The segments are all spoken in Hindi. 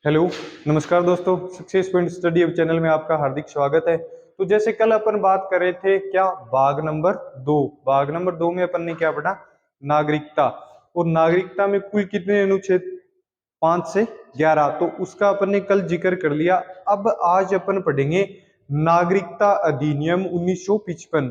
हेलो, नमस्कार दोस्तों। सक्सेस पॉइंट स्टडी अब चैनल में आपका हार्दिक स्वागत है। तो जैसे कल अपन बात कर रहे थे क्या, भाग नंबर दो में अपन ने क्या पढ़ा, नागरिकता। और नागरिकता में कुल कितने अनुच्छेद, 5 से 11, तो उसका अपन ने कल जिक्र कर लिया। अब आज अपन पढ़ेंगे नागरिकता अधिनियम 1955,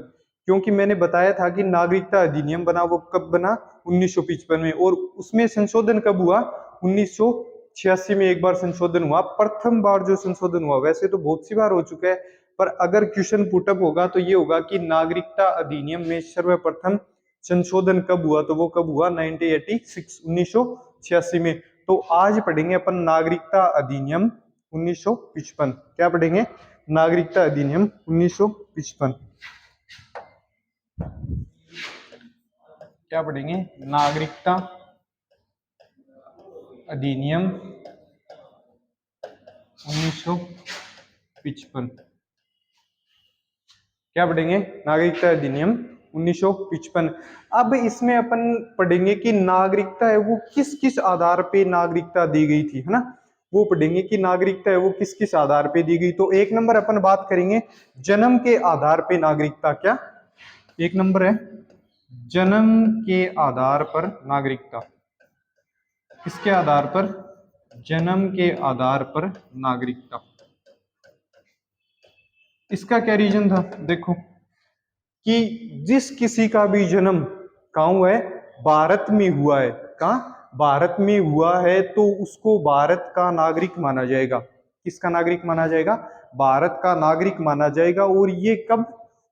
क्योंकि मैंने बताया था कि नागरिकता अधिनियम बना वो कब बना, 1955 में, और उसमें संशोधन कब हुआ, 1986 में एक बार संशोधन हुआ। प्रथम बार जो संशोधन हुआ, वैसे तो बहुत सी बार हो चुका है, पर अगर क्वेश्चन पुटअप होगा तो ये होगा कि नागरिकता अधिनियम में सर्वप्रथम संशोधन कब हुआ, तो वो कब हुआ, 1986 में। तो आज पढ़ेंगे अपन नागरिकता अधिनियम 1955। क्या पढ़ेंगे, नागरिकता अधिनियम 1955। क्या पढ़ेंगे, नागरिकता अधिनियम 1955। क्या पढ़ेंगे, नागरिकता अधिनियम 1955। अब इसमें अपन पढ़ेंगे कि नागरिकता है वो किस किस आधार पे नागरिकता दी गई थी, है ना। वो पढ़ेंगे कि नागरिकता है वो किस किस आधार पे दी गई। तो एक नंबर अपन बात करेंगे जन्म के आधार पे नागरिकता। क्या, एक नंबर है जन्म के आधार पर नागरिकता। किसके आधार पर, जन्म के आधार पर नागरिकता। इसका क्या रीजन था, देखो कि जिस किसी का भी जन्म कहाँ हुआ है, भारत में हुआ है, कहाँ, भारत में हुआ है, तो उसको भारत का नागरिक माना जाएगा। किसका नागरिक माना जाएगा, भारत का नागरिक माना जाएगा। और ये कब,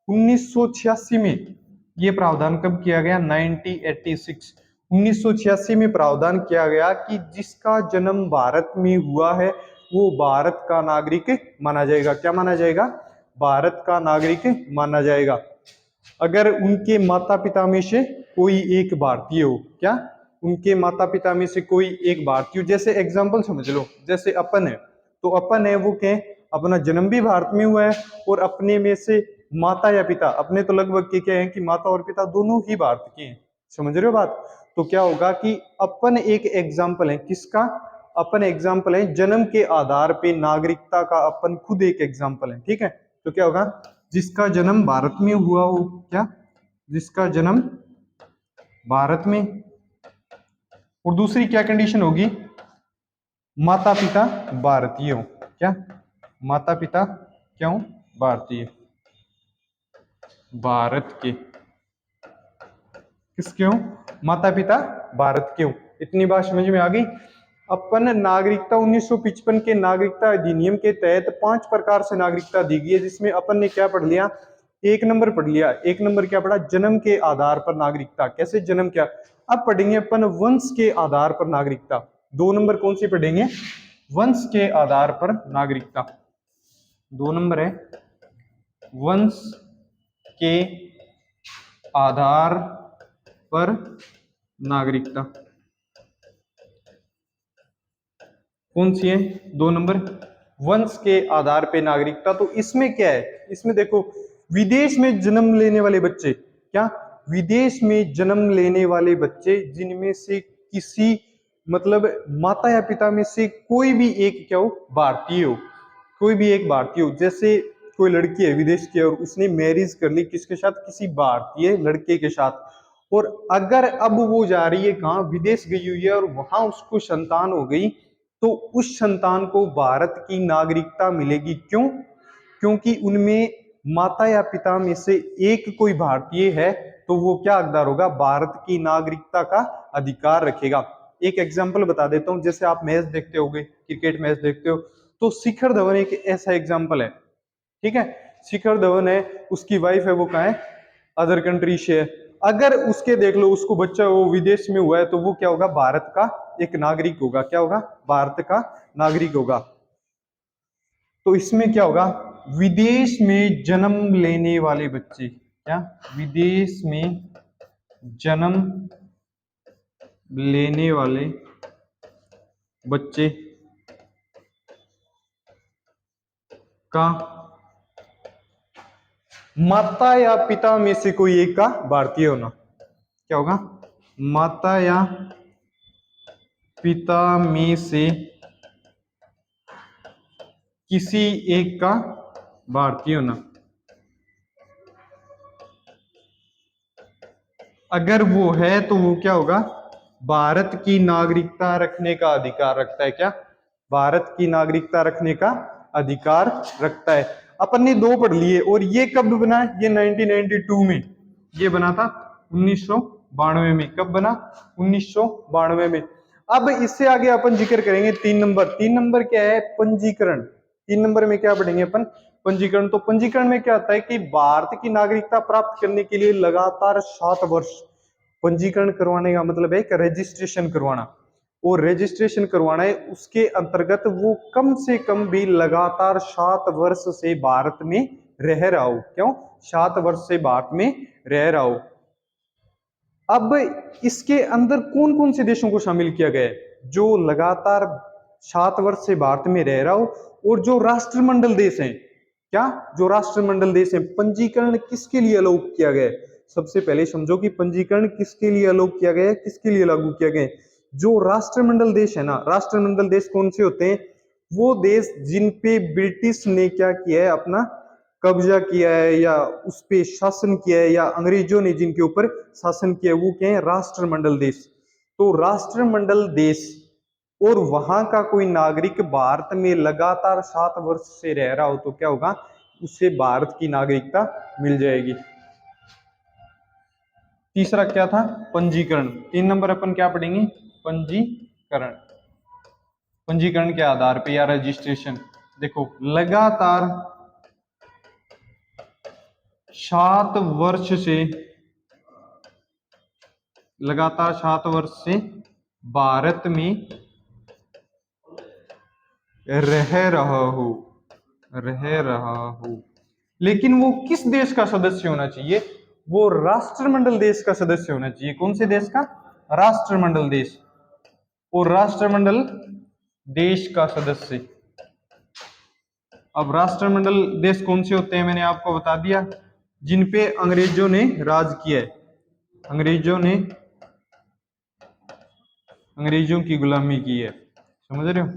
1986 में। ये प्रावधान कब किया गया, 1986, 1986 में प्रावधान किया गया कि जिसका जन्म भारत में हुआ है वो भारत का नागरिक माना जाएगा। क्या माना जाएगा, भारत का नागरिक माना जाएगा। अगर उनके माता पिता में से कोई एक भारतीय हो, क्या, उनके माता पिता में से कोई एक भारतीय हो, जैसे एग्जांपल समझ लो, जैसे अपन है, तो अपन है वो क्या, अपना जन्म भी भारत में हुआ है, और अपने में से माता या पिता, अपने तो लगभग के क्या है कि माता और पिता दोनों ही भारत के हैं। समझ रहे हो बात। तो क्या होगा कि अपन एक एग्जाम्पल है, किसका, अपन एग्जाम्पल है जन्म के आधार पे नागरिकता का, अपन खुद एक एग्जाम्पल है, ठीक है। तो क्या होगा, जिसका जन्म भारत में हुआ हो, क्या, जिसका जन्म भारत में, और दूसरी क्या कंडीशन होगी, माता पिता भारतीय हो। क्या, माता पिता क्या हो, भारतीय, भारत के, किसके हो, माता पिता भारत के हो। इतनी बात समझ में आ गई। अपन नागरिकता 1955 के नागरिकता अधिनियम के तहत 5 प्रकार से नागरिकता दी गई है, जिसमें अपन ने क्या पढ़ लिया, एक नंबर पढ़ लिया। एक नंबर क्या पढ़ा, जन्म के आधार पर नागरिकता। कैसे जन्म, क्या, अब पढ़ेंगे अपन वंश के आधार पर नागरिकता। 2 नंबर कौन सी पढ़ेंगे, वंश के आधार पर नागरिकता। 2 नंबर है वंश के आधार पर नागरिकता। कौन सी है, 2 नंबर, वंश के आधार पे नागरिकता। तो इसमें क्या है, इसमें देखो, विदेश में जन्म लेने वाले बच्चे, क्या, विदेश में जन्म लेने वाले बच्चे जिनमें से किसी, मतलब माता या पिता में से कोई भी एक क्या हो, भारतीय हो, कोई भी एक भारतीय हो। जैसे कोई लड़की है विदेश की और उसने मैरिज कर ली किसके साथ, किसी भारतीय लड़के के साथ, और अगर अब वो जा रही है कहाँ, विदेश गई हुई है, और वहां उसको संतान हो गई, तो उस संतान को भारत की नागरिकता मिलेगी। क्यों, क्योंकि उनमें माता या पिता में से एक कोई भारतीय है, तो वो क्या हकदार होगा, भारत की नागरिकता का अधिकार रखेगा। एक एग्जाम्पल बता देता हूं, जैसे आप मैच देखते होगे, क्रिकेट मैच देखते हो, तो शिखर धवन एक ऐसा एग्जाम्पल है, ठीक है। शिखर धवन है, उसकी वाइफ है वो कहाँ है, अदर कंट्री से है। अगर उसके देख लो उसको बच्चा वो विदेश में हुआ है, तो वो क्या होगा, भारत का एक नागरिक होगा। क्या होगा, भारत का नागरिक होगा। तो इसमें क्या होगा, विदेश में जन्म लेने वाले बच्चे, क्या, विदेश में जन्म लेने वाले बच्चे का माता या पिता में से कोई एक का भारतीय होना। क्या होगा, माता या पिता में से किसी एक का भारतीय होना, अगर वो है तो वो क्या होगा, भारत की नागरिकता रखने का अधिकार रखता है। क्या? भारत की नागरिकता रखने का अधिकार रखता है। अपन ने दो पढ़ लिए, और ये कब बना? ये 1992 में ये बना था, 1992 में। कब बना? 1992 में। अब इससे आगे अपन जिक्र करेंगे 3 नंबर। 3 नंबर क्या है? पंजीकरण। 3 नंबर में क्या पढ़ेंगे अपन? पंजीकरण। तो पंजीकरण में क्या होता है कि भारत की नागरिकता प्राप्त करने के लिए लगातार 7 वर्ष पंजीकरण करवाने का मतलब है कि रजिस्ट्रेशन करवाना, और रजिस्ट्रेशन करवाना है उसके अंतर्गत वो कम से कम भी लगातार 7 वर्ष से भारत में रह रहा हो। क्यों? 7 वर्ष से भारत में रह रहा हो। अब इसके अंदर कौन कौन से देशों को शामिल किया गया है? जो लगातार 7 वर्ष से भारत में रह रहा हो, और जो राष्ट्रमंडल देश हैं। क्या? जो राष्ट्रमंडल देश हैं। पंजीकरण किसके लिए अलाउ किया गया है? सबसे पहले समझो कि पंजीकरण किसके लिए अलाउ किया गया है, किसके लिए लागू किया गया है? जो राष्ट्रमंडल देश है ना, राष्ट्रमंडल देश कौन से होते हैं? वो देश जिन पे ब्रिटिश ने क्या किया है, अपना कब्जा किया है, या उस पे शासन किया है, या अंग्रेजों ने जिनके ऊपर शासन किया है, वो क्या है? राष्ट्रमंडल देश। तो राष्ट्रमंडल देश और वहां का कोई नागरिक भारत में लगातार 7 वर्ष से रह रहा हो तो क्या होगा? उसे भारत की नागरिकता मिल जाएगी। तीसरा क्या था? पंजीकरण। 3 नंबर अपन क्या पढ़ेंगे? पंजीकरण। पंजीकरण के आधार पे या रजिस्ट्रेशन। देखो, लगातार 7 वर्ष से, लगातार 7 वर्ष से भारत में रह रहा हो, लेकिन वो किस देश का सदस्य होना चाहिए? वो राष्ट्रमंडल देश का सदस्य होना चाहिए। कौन से देश का? राष्ट्रमंडल देश। और राष्ट्रमंडल देश का सदस्य, अब राष्ट्रमंडल देश कौन से होते हैं मैंने आपको बता दिया, जिनपे अंग्रेजों ने राज किया है। अंग्रेजों की गुलामी की है। समझ रहे हो?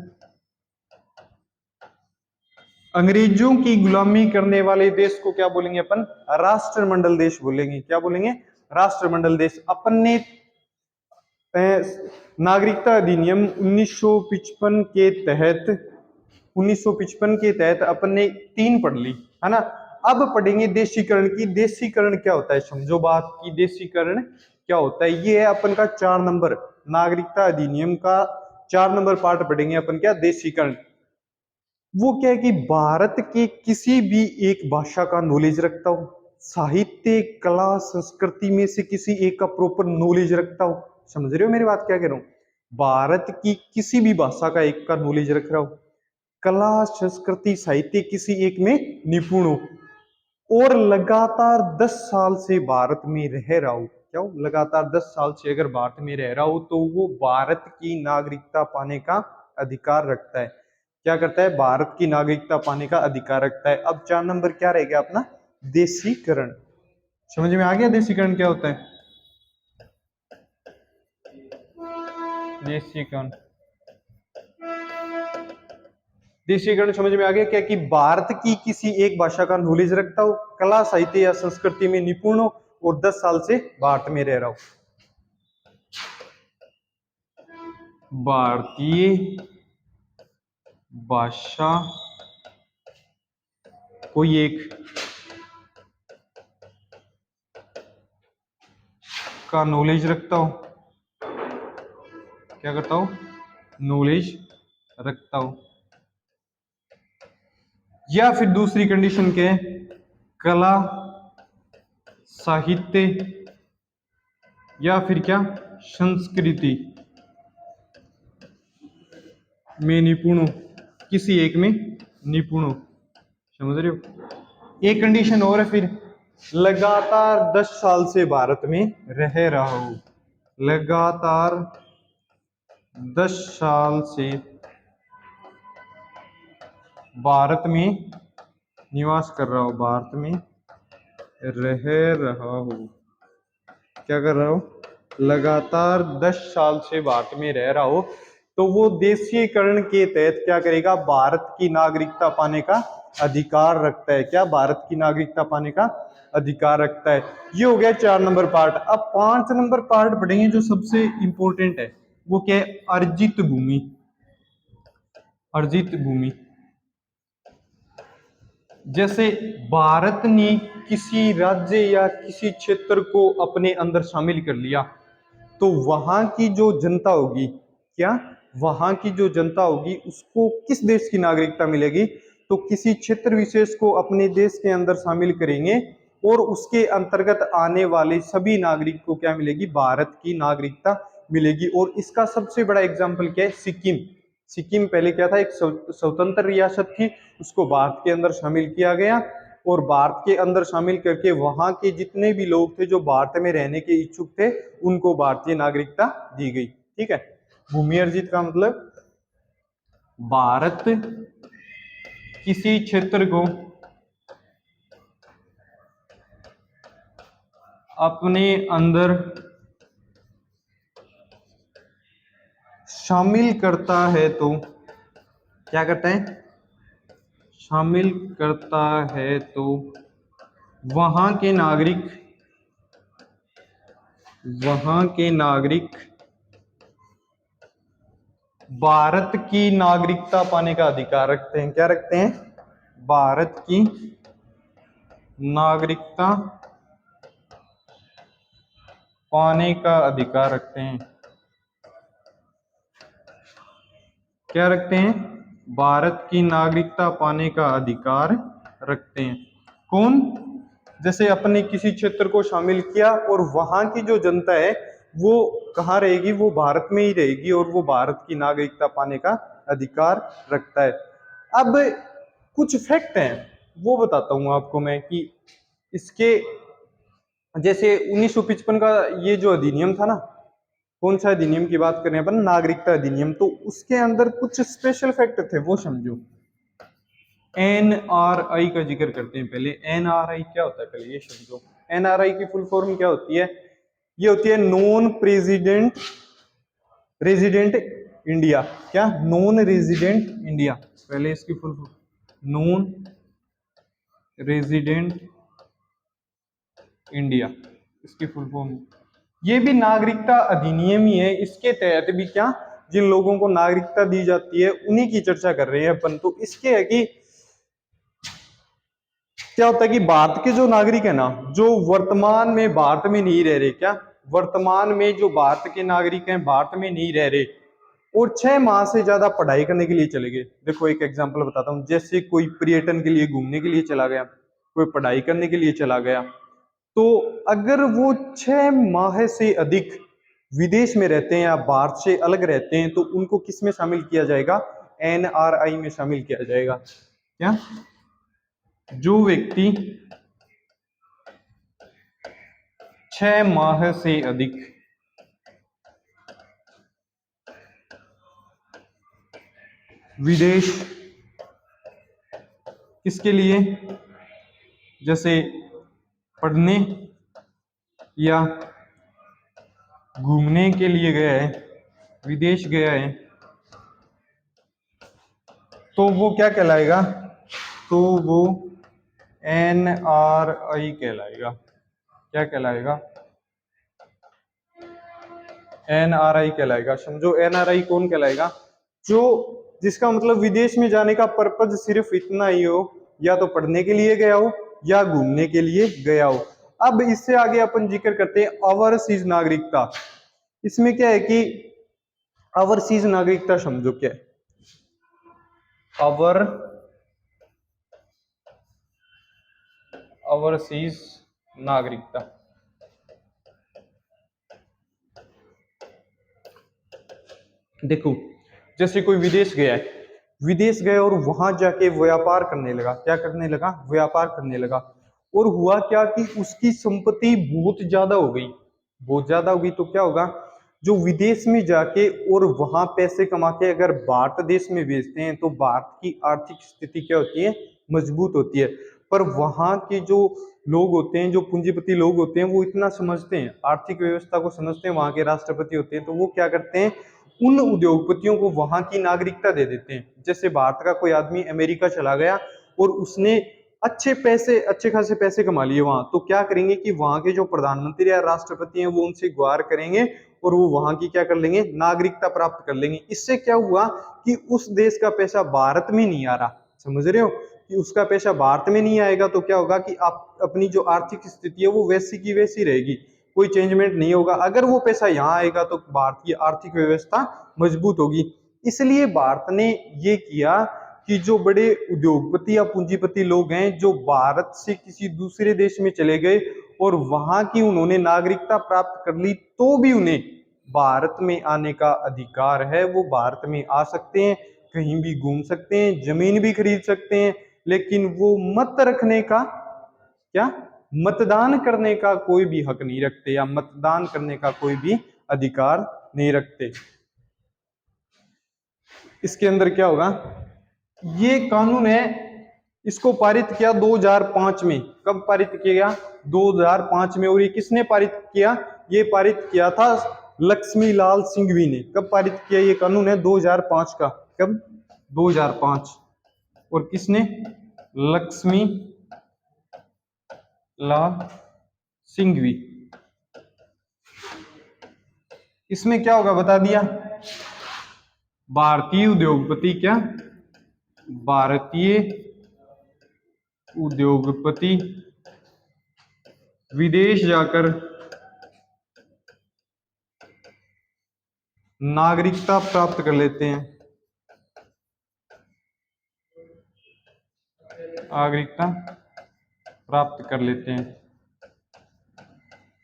अंग्रेजों की गुलामी करने वाले देश को क्या बोलेंगे अपन? राष्ट्रमंडल देश बोलेंगे। क्या बोलेंगे? राष्ट्रमंडल देश। अपन ने नागरिकता अधिनियम 1955 के तहत 1955 के तहत अपन ने 3 पढ़ ली, है ना। अब पढ़ेंगे देशीकरण की। देशीकरण क्या होता है? समझो बात की देशीकरण क्या होता है। ये है अपन का 4 नंबर, नागरिकता अधिनियम का 4 नंबर पार्ट पढ़ेंगे अपन। क्या? देशीकरण। वो क्या है कि भारत के किसी भी एक भाषा का नॉलेज रखता हो, साहित्य, कला, संस्कृति में से किसी एक का प्रॉपर नॉलेज रखता हो। समझ रहे हो मेरी बात क्या कह रहा हूं? भारत की किसी भी भाषा का एक का नॉलेज रख रहा हो, कला, संस्कृति, साहित्य किसी एक में निपुण हो, और लगातार 10 साल से भारत में रह रहा हो। क्या हो? लगातार 10 साल से अगर भारत में रह रहा हो तो वो भारत की नागरिकता पाने का अधिकार रखता है। क्या करता है? भारत की नागरिकता पाने का अधिकार रखता है। अब 4 नंबर क्या रह गया अपना? देशीकरण। समझ में आ गया देशीकरण क्या होता है? देशीकरण, देशीकरण समझ में आ गया क्या? कि भारत की किसी एक भाषा का नॉलेज रखता हो, कला, साहित्य या संस्कृति में निपुण हो, और 10 साल से भारत में रह रहा हो। भारतीय भाषा कोई एक का नॉलेज रखता हो। क्या करता हो? नॉलेज रखता हो। या फिर दूसरी कंडीशन क्या है? कला, साहित्य या फिर क्या? संस्कृति में निपुण हो, किसी एक में निपुण हो। समझ रहे हो? एक कंडीशन और है फिर, लगातार 10 साल से भारत में रह रहा हो। लगातार 10 साल से भारत में निवास कर रहा हो, भारत में रह रहा हो। क्या कर रहा हो? लगातार 10 साल से भारत में रह रहा हो, तो वो देशीयकरण के तहत क्या करेगा, भारत की नागरिकता पाने का अधिकार रखता है। क्या, भारत की नागरिकता पाने का अधिकार रखता है। ये हो गया 4 नंबर पार्ट। अब 5 नंबर पार्ट पढ़ेंगे जो सबसे इंपॉर्टेंट है, वो क्या है, अर्जित भूमि। अर्जित भूमि, जैसे भारत ने किसी राज्य या किसी क्षेत्र को अपने अंदर शामिल कर लिया, तो वहां की जो जनता होगी, क्या, वहां की जो जनता होगी उसको किस देश की नागरिकता मिलेगी, तो किसी क्षेत्र विशेष को अपने देश के अंदर शामिल करेंगे और उसके अंतर्गत आने वाले सभी नागरिक को क्या मिलेगी, भारत की नागरिकता मिलेगी। और इसका सबसे बड़ा एग्जाम्पल क्या है, सिक्किम। सिक्किम पहले क्या था, एक स्वतंत्र रियासत थी, उसको भारत के अंदर शामिल किया गया और भारत के अंदर शामिल करके वहां के जितने भी लोग थे जो भारत में रहने के इच्छुक थे उनको भारतीय नागरिकता दी गई। ठीक है। भूमि अर्जित का मतलब भारत किसी क्षेत्र को अपने अंदर शामिल करता है, तो क्या करता है, शामिल करता है तो वहां के नागरिक भारत की नागरिकता पाने का अधिकार रखते हैं। क्या रखते हैं, भारत की नागरिकता पाने का अधिकार रखते हैं। क्या रखते हैं, भारत की नागरिकता पाने का अधिकार रखते हैं। कौन, जैसे अपने किसी क्षेत्र को शामिल किया और वहां की जो जनता है वो कहाँ रहेगी, वो भारत में ही रहेगी और वो भारत की नागरिकता पाने का अधिकार रखता है। अब कुछ फैक्ट हैं वो बताता हूं आपको मैं कि इसके, जैसे 1955 का ये जो अधिनियम था ना, कौन सा अधिनियम की बात करें अपन, नागरिकता अधिनियम, तो उसके अंदर कुछ स्पेशल फैक्ट थे, वो समझो। एनआरआई का जिक्र करते हैं पहले। एनआरआई क्या होता है पहले ये समझो। एनआरआई की फुल फॉर्म क्या होती है, ये होती है नॉन प्रेसिडेंट रेजिडेंट इंडिया। क्या, नॉन रेजिडेंट इंडिया, पहले इसकी full form, non resident India, इसकी फुल फॉर्म। ये भी नागरिकता अधिनियम ही है, इसके तहत भी क्या, जिन लोगों को नागरिकता दी जाती है उन्हीं की चर्चा कर रहे हैं अपन। तो इसके है कि क्या होता है कि भारत के जो नागरिक है ना, जो वर्तमान में भारत में नहीं रह रहे, क्या, वर्तमान में जो भारत के नागरिक हैं भारत में नहीं रह रहे और 6 माह से ज्यादा पढ़ाई करने के लिए चले गए। देखो एक एग्जांपल बताता हूं, जैसे कोई पर्यटन के लिए घूमने के लिए चला गया, कोई पढ़ाई करने के लिए चला गया, तो अगर वो 6 माह से अधिक विदेश में रहते हैं या भारत से अलग रहते हैं तो उनको किस में शामिल किया जाएगा, एनआरआई में शामिल किया जाएगा। क्या, जो व्यक्ति 6 माह से अधिक विदेश, किसके लिए, जैसे पढ़ने या घूमने के लिए गया है, विदेश गया है, तो वो क्या कहलाएगा, तो वो एनआरआई कहलाएगा। क्या कहलाएगा, एनआरआई कहलाएगा। समझो एनआरआई कौन कहलाएगा, जो, जिसका मतलब विदेश में जाने का पर्पज सिर्फ इतना ही हो, या तो पढ़ने के लिए गया हो या घूमने के लिए गया हो। अब इससे आगे अपन जिक्र करते हैं ओवरसीज नागरिकता। इसमें क्या है कि ओवरसीज नागरिकता समझो क्या है, ओवरसीज नागरिकता, देखो जैसे कोई विदेश गया है, विदेश गया और वहां जाके व्यापार करने लगा, क्या करने लगा, व्यापार करने लगा, और हुआ क्या कि उसकी संपत्ति बहुत ज्यादा हो गई, बहुत ज्यादा हो गई, तो क्या होगा, जो विदेश में जाके और वहां पैसे कमा के अगर भारत देश में भेजते हैं तो भारत की आर्थिक स्थिति क्या होती है, मजबूत होती है। पर वहां के जो लोग होते हैं, जो पूंजीपति लोग होते हैं, वो इतना समझते हैं, आर्थिक व्यवस्था को समझते हैं, वहां के राष्ट्रपति होते हैं, तो वो क्या करते हैं, उन उद्योगपतियों को वहां की नागरिकता दे देते हैं। जैसे भारत का कोई आदमी अमेरिका चला गया और उसने अच्छे खासे पैसे कमा लिए वहां, तो क्या करेंगे कि वहां के जो प्रधानमंत्री या राष्ट्रपति हैं वो उनसे गुहार करेंगे और वो वहां की क्या कर लेंगे, नागरिकता प्राप्त कर लेंगे। इससे क्या हुआ कि उस देश का पैसा भारत में नहीं आ रहा। समझ रहे हो कि उसका पैसा भारत में नहीं आएगा तो क्या होगा कि आप अपनी जो आर्थिक स्थिति है वो वैसी की वैसी रहेगी, कोई चेंजमेंट नहीं होगा। अगर वो पैसा यहाँ आएगा तो भारत की आर्थिक व्यवस्था मजबूत होगी। इसलिए भारत ने ये किया कि जो बड़े उद्योगपति या पूंजीपति लोग हैं जो भारत से किसी दूसरे देश में चले गए और वहां की उन्होंने नागरिकता प्राप्त कर ली, तो भी उन्हें भारत में आने का अधिकार है। वो भारत में आ सकते हैं, कहीं भी घूम सकते हैं, जमीन भी खरीद सकते हैं, लेकिन वो मत रखने का क्या, मतदान करने का कोई भी हक नहीं रखते या मतदान करने का कोई भी अधिकार नहीं रखते। इसके अंदर क्या होगा, ये कानून है, इसको पारित किया 2005 में। कब पारित किया गया, 2005 में। और ये किसने पारित किया, ये पारित किया था लक्ष्मी लाल सिंघवी ने। कब पारित किया, ये कानून है 2005 का। कब, 2005। और किसने, लक्ष्मी लाल सिंघवी। इसमें क्या होगा बता दिया, भारतीय उद्योगपति क्या, भारतीय उद्योगपति विदेश जाकर नागरिकता प्राप्त कर लेते हैं, नागरिकता प्राप्त कर लेते हैं।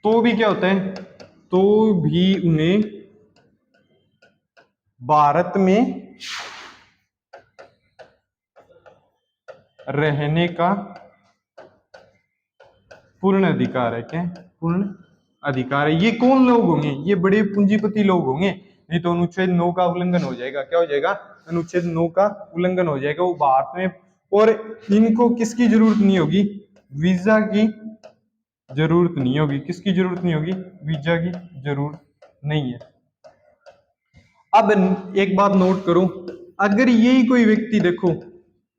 तो भी क्या होता है, तो भी उन्हें भारत में रहने का पूर्ण अधिकार है। क्या, पूर्ण अधिकार है। ये कौन लोग होंगे, ये बड़े पूंजीपति लोग होंगे, नहीं तो अनुच्छेद 9 का उल्लंघन हो जाएगा। क्या हो जाएगा, अनुच्छेद 9 का उल्लंघन हो जाएगा। वो भारत में, और इनको किसकी जरूरत नहीं होगी, वीजा की जरूरत नहीं होगी। किसकी जरूरत नहीं होगी, वीजा की जरूरत नहीं है। अब एक बात नोट करो, अगर यही कोई व्यक्ति देखो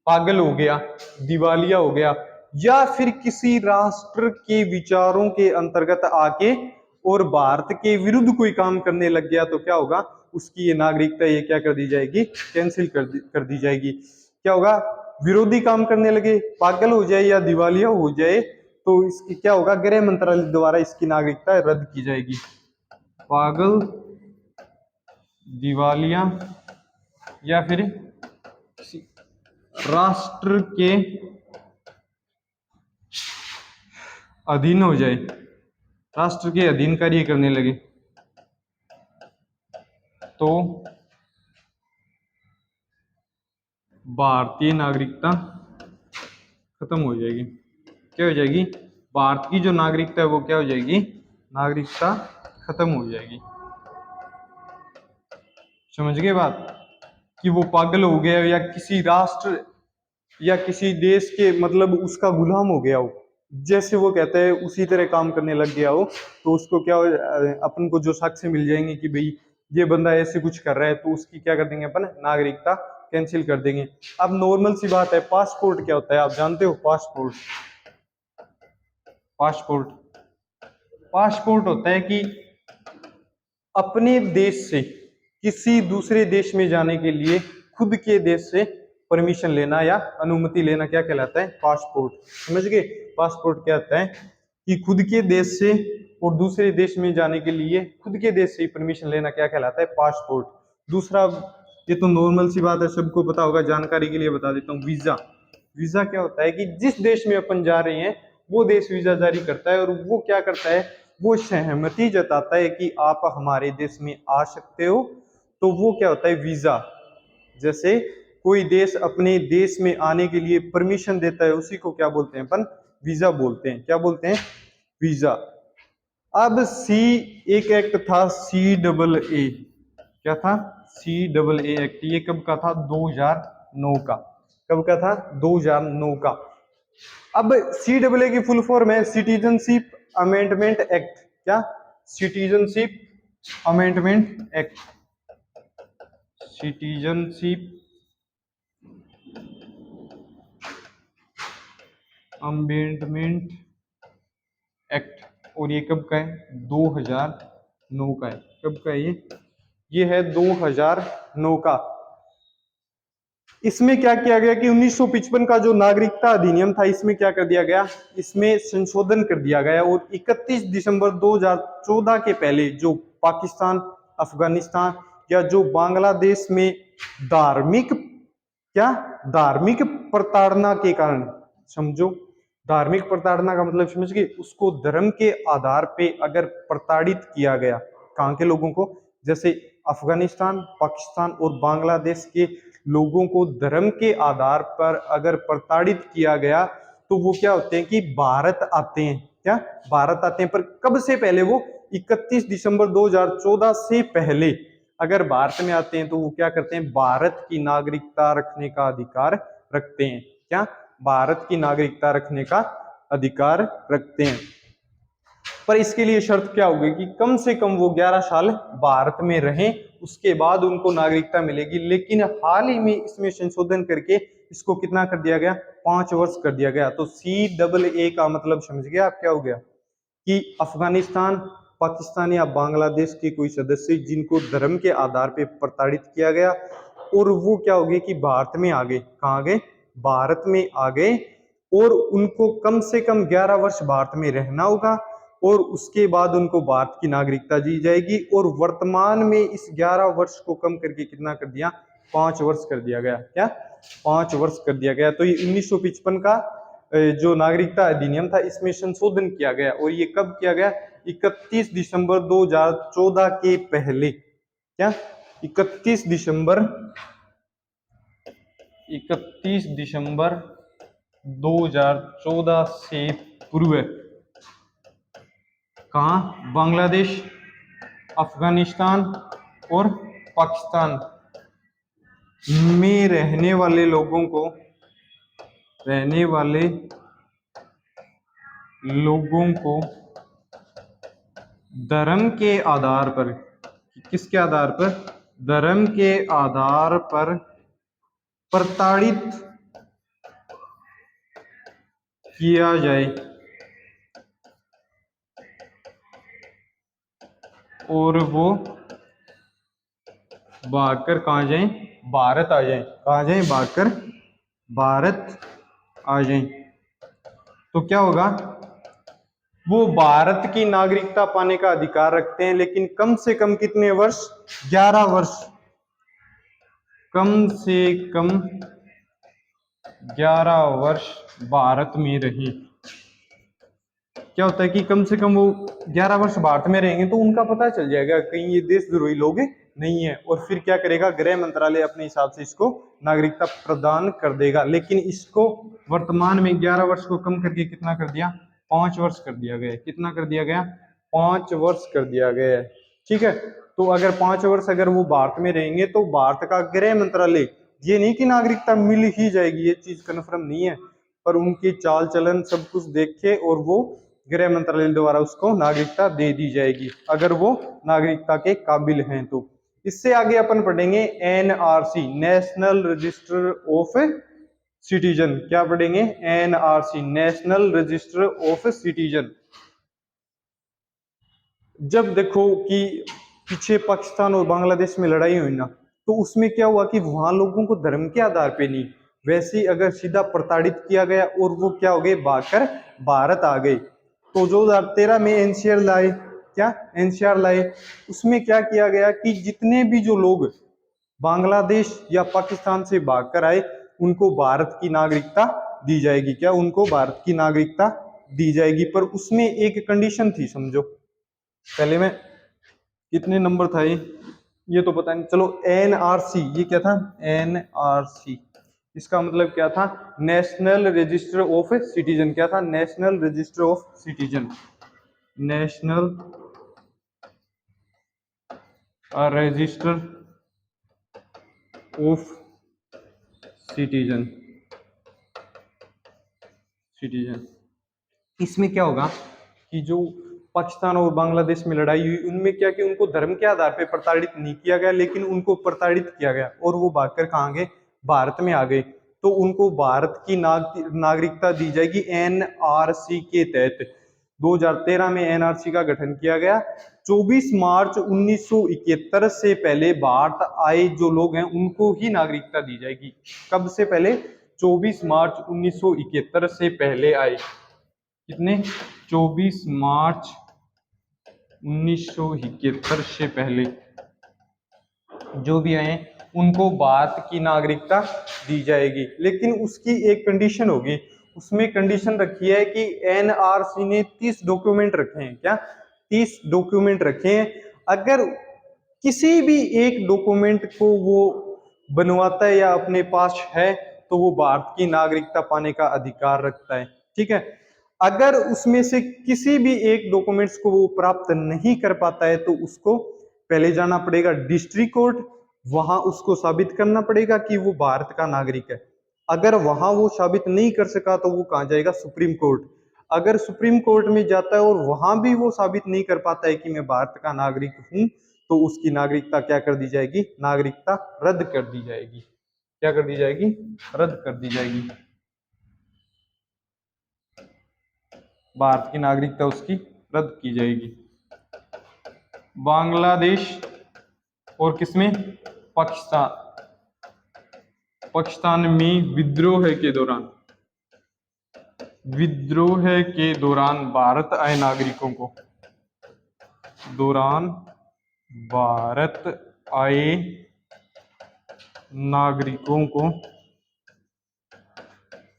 पागल हो गया, दिवालिया हो गया, या फिर किसी राष्ट्र के विचारों के अंतर्गत आके और भारत के विरुद्ध कोई काम करने लग गया, तो क्या होगा, उसकी ये नागरिकता ये क्या कर दी जाएगी, कैंसिल कर दी जाएगी। क्या होगा, विरोधी काम करने लगे, पागल हो जाए या दिवालिया हो जाए, तो इसकी क्या होगा, गृह मंत्रालय द्वारा इसकी नागरिकता रद्द की जाएगी। पागल, दिवालिया या फिर राष्ट्र के अधीन हो जाए, राष्ट्र के अधीन कार्य करने लगे, तो भारतीय नागरिकता खत्म हो जाएगी। क्या हो जाएगी, भारत की जो नागरिकता है वो क्या हो जाएगी, नागरिकता खत्म हो जाएगी। समझ गए बात, कि वो पागल हो गया या किसी राष्ट्र या किसी देश के मतलब उसका गुलाम हो गया हो, जैसे वो कहता है उसी तरह काम करने लग गया हो, तो उसको क्या, अपन को जो साक्ष्य मिल जाएंगे कि भाई ये बंदा ऐसे कुछ कर रहा है, तो उसकी क्या कर देंगे अपन, नागरिकता कैंसिल कर देंगे। अब नॉर्मल सी बात है, पासपोर्ट क्या होता है आप जानते हो, पासपोर्ट, पासपोर्ट, पासपोर्ट होता है कि अपने देश से किसी दूसरे देश में जाने के लिए खुद के देश से परमिशन लेना या अनुमति लेना क्या कहलाता है, पासपोर्ट। समझ गए, पासपोर्ट क्या होता है कि खुद के देश से और दूसरे देश में जाने के लिए खुद के देश से परमिशन लेना क्या कहलाता है, पासपोर्ट। दूसरा, ये तो नॉर्मल सी बात है, सबको पता होगा, जानकारी के लिए बता देता हूँ, वीजा। वीजा क्या होता है कि जिस देश में अपन जा रहे हैं वो देश वीजा जारी करता है, और वो क्या करता है, वो सहमति जताता है कि आप हमारे देश में आ सकते हो, तो वो क्या होता है, वीजा। जैसे कोई देश अपने देश में आने के लिए परमिशन देता है, उसी को क्या बोलते हैं अपन, वीजा बोलते हैं। क्या बोलते हैं, वीजा। अब एक एक्ट था CAA, क्या था, CAA एक्ट। ये कब का था, 2009 का। कब का था, 2009 का। अब CAA की फुल फॉर्म है सिटीजनशिप अमेंडमेंट एक्ट। क्या, citizenship amendment act. Citizenship amendment act, और ये कब का है? 2009 का है। कब का है ये है 2009 का। इसमें क्या किया गया कि 1955 का जो नागरिकता अधिनियम था, इसमें क्या कर दिया गया, इसमें संशोधन कर दिया गया, और 31 दिसंबर 2014 के पहले जो पाकिस्तान, अफगानिस्तान या जो बांग्लादेश में धार्मिक प्रताड़ना के कारण, समझो धार्मिक प्रताड़ना का मतलब समझ गए, उसको धर्म के आधार पे अगर प्रताड़ित किया गया, कहाँ के लोगों को, जैसे अफगानिस्तान, पाकिस्तान और बांग्लादेश के लोगों को धर्म के आधार पर अगर प्रताड़ित किया गया, तो वो क्या होते हैं कि भारत आते हैं। क्या भारत आते हैं, पर कब से पहले? वो 31 दिसंबर 2014 से पहले अगर भारत में आते हैं तो वो क्या करते हैं, भारत की नागरिकता रखने का अधिकार रखते हैं। क्या भारत की नागरिकता रखने का अधिकार रखते हैं। पर इसके लिए शर्त क्या होगी कि कम से कम वो 11 साल भारत में रहें, उसके बाद उनको नागरिकता मिलेगी। लेकिन हाल ही में इसमें संशोधन करके इसको कितना कर दिया गया, 5 वर्ष कर दिया गया। तो CAA का मतलब समझ गया आप क्या हो गया, कि अफगानिस्तान, पाकिस्तान या बांग्लादेश के कोई सदस्य जिनको धर्म के आधार पर प्रताड़ित किया गया, और वो क्या हो गए कि भारत में आ गए। कहाँ आ गए? भारत में आ गए, और उनको कम से कम 11 वर्ष भारत में रहना होगा, और उसके बाद उनको भारत की नागरिकता दी जाएगी। और वर्तमान में इस 11 वर्ष को कम करके कितना कर दिया, 5 वर्ष कर दिया गया। क्या 5 वर्ष कर दिया गया। तो ये 1955 का जो नागरिकता अधिनियम था, इसमें संशोधन किया गया, और ये कब किया गया, 31 दिसंबर 2014 के पहले। क्या 31 दिसंबर 2014 से पूर्व कहाँ, बांग्लादेश, अफगानिस्तान और पाकिस्तान में रहने वाले लोगों को धर्म के आधार पर, किसके आधार पर, धर्म के आधार पर प्रताड़ित किया जाए, और वो भागकर कहाँ जाएं, भारत आ जाएं। कहाँ जाएं, भागकर भारत आ जाएं। तो क्या होगा, वो भारत की नागरिकता पाने का अधिकार रखते हैं, लेकिन कम से कम कितने वर्ष, 11 वर्ष, कम से कम 11 वर्ष भारत में रहे। क्या होता है कि कम से कम वो 11 वर्ष भारत में रहेंगे, तो उनका पता चल जाएगा कहीं ये देशद्रोही लोग नहीं है, और फिर क्या करेगा, गृह मंत्रालय अपने हिसाब से इसको नागरिकता प्रदान कर देगा। लेकिन इसको वर्तमान में 11 वर्ष को कम करके कितना कर दिया, 5 वर्ष कर दिया गया। कितना कर दिया गया, 5 वर्ष कर दिया गया है। ठीक है, तो अगर 5 वर्ष अगर वो भारत में रहेंगे, तो भारत का गृह मंत्रालय, ये नहीं कि नागरिकता मिल ही जाएगी, ये चीज कन्फर्म नहीं है, पर उनकी चाल चलन सब कुछ देख के, और वो गृह मंत्रालय द्वारा उसको नागरिकता दे दी जाएगी, अगर वो नागरिकता के काबिल हैं तो। इससे आगे अपन पढ़ेंगे NRC, national register of citizen. क्या पढ़ेंगे, NRC, national register of citizen. जब देखो कि पीछे पाकिस्तान और बांग्लादेश में लड़ाई हुई ना, तो उसमें क्या हुआ कि वहां लोगों को धर्म के आधार पे नहीं, वैसे ही अगर सीधा प्रताड़ित किया गया, और वो क्या हो गए, भागकर भारत आ गए। तो 2013 में NCR लाए, क्या NCR लाए, उसमें क्या किया गया कि जितने भी जो लोग बांग्लादेश या पाकिस्तान से भागकर आए, उनको भारत की नागरिकता दी जाएगी। क्या उनको भारत की नागरिकता दी जाएगी, पर उसमें एक कंडीशन थी, समझो। पहले में कितने नंबर था ये तो पता नहीं, चलो NRC, ये क्या था, NRC, इसका मतलब क्या था, नेशनल रजिस्टर ऑफ सिटीजन। क्या था, national register of citizen, national register of citizen. इसमें क्या होगा कि जो पाकिस्तान और बांग्लादेश में लड़ाई हुई, उनमें क्या कि उनको धर्म के आधार पर प्रताड़ित नहीं किया गया, लेकिन उनको प्रताड़ित किया गया और वो भागकर कहाँ गए, भारत में आ गए। तो उनको भारत की नागरिकता दी जाएगी एनआरसी के तहत। 2013 में एनआरसी का गठन किया गया। 24 मार्च 1971 से पहले भारत आए जो लोग हैं उनको ही नागरिकता दी जाएगी। कब से पहले? 24 मार्च 1971 से पहले आए। कितने? 24 मार्च 1971 से पहले जो भी आए उनको भारत की नागरिकता दी जाएगी। लेकिन उसकी एक कंडीशन होगी, उसमें कंडीशन रखी है कि एनआरसी ने 30 डॉक्यूमेंट रखे हैं। क्या? 30 डॉक्यूमेंट रखे हैं। अगर किसी भी एक डॉक्यूमेंट को वो बनवाता है या अपने पास है तो वो भारत की नागरिकता पाने का अधिकार रखता है। ठीक है। अगर उसमें से किसी भी एक डॉक्यूमेंट्स को वो प्राप्त नहीं कर पाता है तो उसको पहले जाना पड़ेगा डिस्ट्रिक्ट कोर्ट, वहां उसको साबित करना पड़ेगा कि वो भारत का नागरिक है। अगर वहां वो साबित नहीं कर सका तो वो कहां जाएगा? Supreme court. अगर सुप्रीम कोर्ट में जाता है और वहां भी वो साबित नहीं कर पाता है कि मैं भारत का नागरिक हूं तो उसकी नागरिकता क्या कर दी जाएगी? नागरिकता रद्द कर दी जाएगी। क्या कर दी जाएगी? रद्द कर दी जाएगी। भारत की नागरिकता उसकी रद्द की जाएगी। बांग्लादेश और किसमें? पाकिस्तान में विद्रोह के दौरान भारत आए नागरिकों को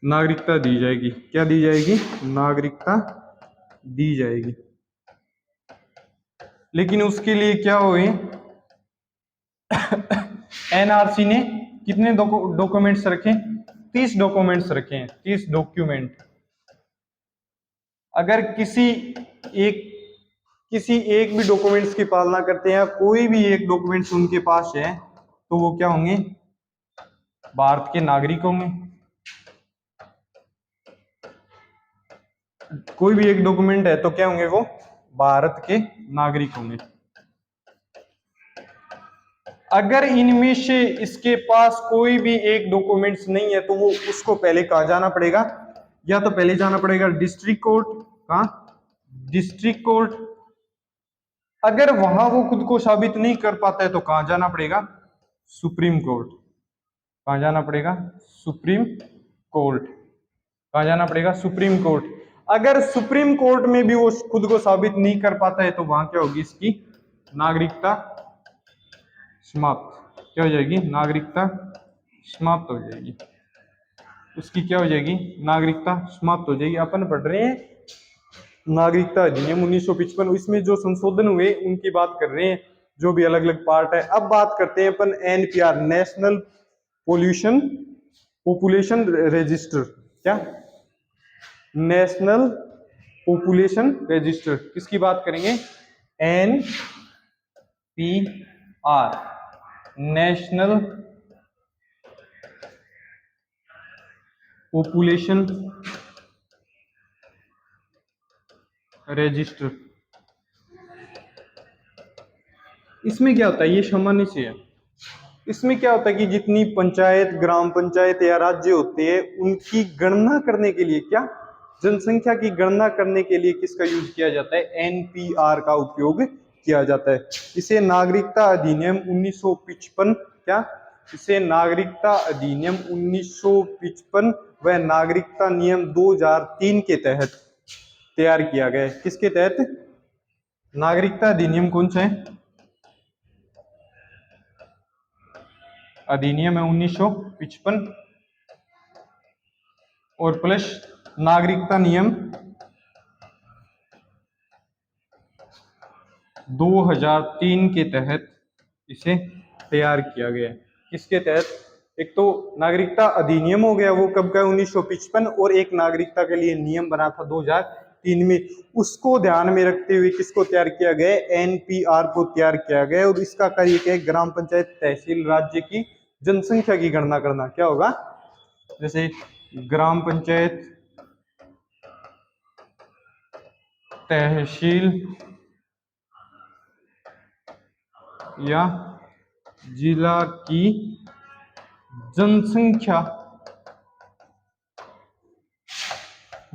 नागरिकता दी जाएगी। क्या दी जाएगी? नागरिकता दी जाएगी। लेकिन उसके लिए क्या हुए? एनआरसी ने कितने डॉक्यूमेंट्स रखे? 30 डॉक्यूमेंट्स रखे हैं। 30 डॉक्यूमेंट। अगर किसी एक भी डॉक्यूमेंट्स की पालना करते हैं, कोई भी एक डॉक्यूमेंट्स उनके पास है तो वो क्या होंगे? भारत के नागरिक होंगे। कोई भी एक डॉक्यूमेंट है तो क्या होंगे? वो भारत के नागरिक होंगे। अगर इनमें से इसके पास कोई भी एक डॉक्यूमेंट्स नहीं है तो वो उसको पहले कहाँ जाना पड़ेगा? या तो पहले जाना पड़ेगा डिस्ट्रिक्ट कोर्ट। कहाँ? District court. अगर वहां वो खुद को साबित नहीं कर पाता है तो कहां जाना पड़ेगा? Supreme court. कहां जाना पड़ेगा? Supreme court. कहां जाना पड़ेगा? Supreme court. अगर सुप्रीम कोर्ट में भी वो खुद को साबित नहीं कर पाता है तो वहां क्या होगी? इसकी नागरिकता समाप्त। क्या हो जाएगी? नागरिकता समाप्त हो जाएगी। उसकी क्या हो जाएगी? नागरिकता समाप्त हो जाएगी। अपन पढ़ रहे हैं नागरिकता अधिनियम 1955, इसमें जो संशोधन हुए उनकी बात कर रहे हैं, जो भी अलग अलग पार्ट है। अब बात करते हैं अपन एनपीआर, नेशनल पॉपुलेशन रजिस्टर। क्या? National population register. किसकी बात करेंगे? NPR, national population register. इसमें क्या होता है? ये सामान्य से है। इसमें क्या होता है कि जितनी पंचायत, ग्राम पंचायत या राज्य होते हैं उनकी गणना करने के लिए, क्या? जनसंख्या की गणना करने के लिए किसका यूज किया जाता है? एनपीआर का उपयोग किया जाता है। इसे नागरिकता अधिनियम 1955, क्या? इसे नागरिकता अधिनियम 1955 व नागरिकता नियम 2003 के तहत तैयार किया गया है। किसके तहत? नागरिकता अधिनियम कौन सा है? अधिनियम है 1955 और प्लस नागरिकता नियम 2003 के तहत इसे तैयार किया गया है। किसके तहत? एक तो नागरिकता अधिनियम हो गया, वो कब का? 1955। और एक नागरिकता के लिए नियम बना था 2003 में। उसको ध्यान में रखते हुए किसको तैयार किया गया? एनपीआर को तैयार किया गया। और इसका कार्य क्या है? ग्राम पंचायत, तहसील, राज्य की जनसंख्या की गणना करना। क्या होगा? जैसे ग्राम पंचायत, तहसील या जिला की जनसंख्या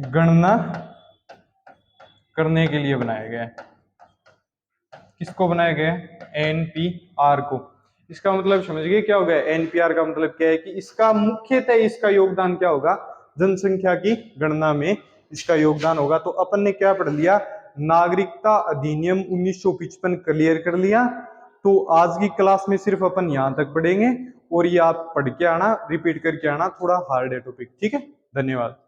गणना करने के लिए बनाया गया है। किसको बनाया गया है? एनपीआर को। इसका मतलब समझ गए क्या हो गया? एनपीआर का मतलब क्या है कि इसका मुख्यतः इसका योगदान क्या होगा? जनसंख्या की गणना में इसका योगदान होगा। तो अपन ने क्या पढ़ लिया? नागरिकता अधिनियम 1955 क्लियर कर लिया। तो आज की क्लास में सिर्फ अपन यहां तक पढ़ेंगे और ये आप पढ़ के आना, रिपीट करके आना, थोड़ा हार्ड है टॉपिक। ठीक है, धन्यवाद।